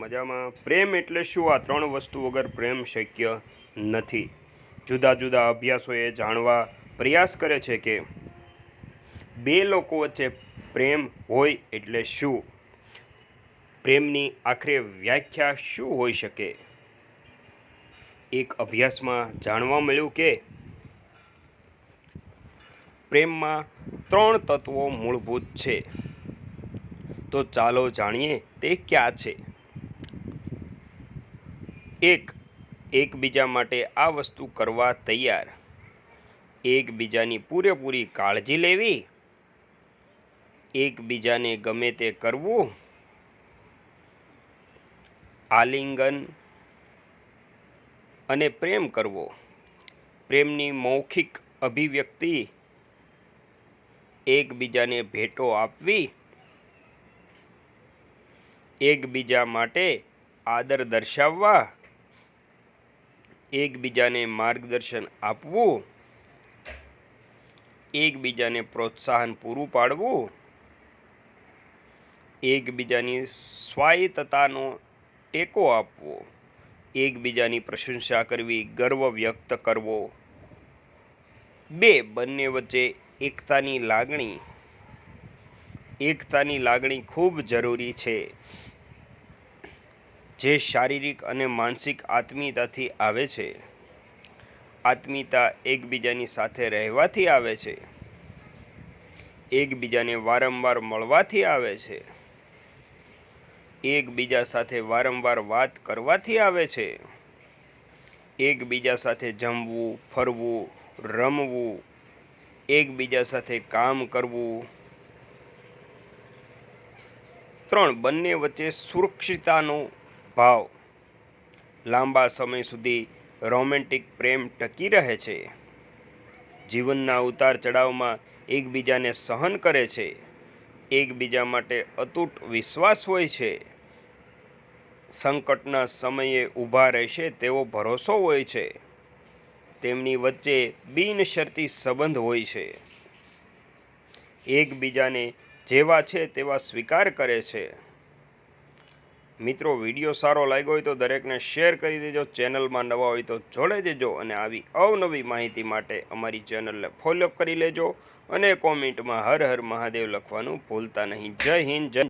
મજામાં. પ્રેમ એટલે શું? આ ત્રણ વસ્તુ વગર પ્રેમ શક્ય નથી. જુદા જુદા અભ્યાસોએ જાણવા પ્રયાસ કરે છે કે બે લોકો વચ્ચે પ્રેમ હોય એટલે શું, પ્રેમની આખરે વ્યાખ્યા શું હોઈ શકે. એક અભ્યાસમાં જાણવા મળ્યું કે પ્રેમમાં 3 તત્વો મૂળભૂત છે. તો ચાલો જાણીએ તે ક્યાં છે. 1. એકબીજા માટે આ વસ્તુ કરવા તૈયાર. એકબીજાની પૂરેપૂરી કાળજી લેવી. એકબીજાને ગમે તે કરવું. આલિંગન અને પ્રેમ કરવો. પ્રેમની મૌખિક અભિવ્યક્તિ. એકબીજાને ભેટો આપવી. એકબીજા માટે આદર દર્શાવવા. એકબીજાને માર્ગદર્શન આપવું. એકબીજાને પ્રોત્સાહન પૂરું પાડવું. એકબીજાની સ્વાયત્તતાનો ટેકો આપવો. એકબીજાની પ્રશંસા કરવી, ગર્વ વ્યક્ત કરવો. 2. બંને વચ્ચે એકતાની લાગણી. એકતાની લાગણી ખૂબ જરૂરી છે, જે શારીરિક અને માનસિક આત્મીયતાથી આવે છે. આત્મીયતા એકબીજાની સાથે રહેવાથી આવે છે. એકબીજાને વારંવાર મળવાથી આવે છે. એકબીજા સાથે વારંવાર વાત કરવાથી આવે છે. એકબીજા સાથે જમવું, ફરવું, રમવું. એકબીજા સાથે કામ કરવું. 3. બંને વચ્ચે સુરક્ષિતતાનો ભાવ. લાંબા સમય સુધી રોમેન્ટિક પ્રેમ ટકી રહે છે. જીવનના ઉતાર ચઢાવમાં એકબીજાને સહન કરે છે. એકબીજા માટે અતૂટ વિશ્વાસ હોય છે. સંકટના સમયે ઊભા રહેશે તેવો ભરોસો હોય છે. તેમની વચ્ચે બિનશરતી સંબંધ હોય છે. એકબીજાને જેવા છે તેવા સ્વીકાર કરે છે. મિત્રો, વિડીયો સારો લાગ્યો હોય તો દરેકને શેર કરી દેજો. ચેનલમાં નવા હોય તો જોડે દેજો અને આવી અવનવી માહિતી માટે અમારી ચેનલને ફોલો કરી લેજો અને કોમેન્ટમાં હર હર મહાદેવ લખવાનું ભૂલતા નહીં. જય હિન્દ, જય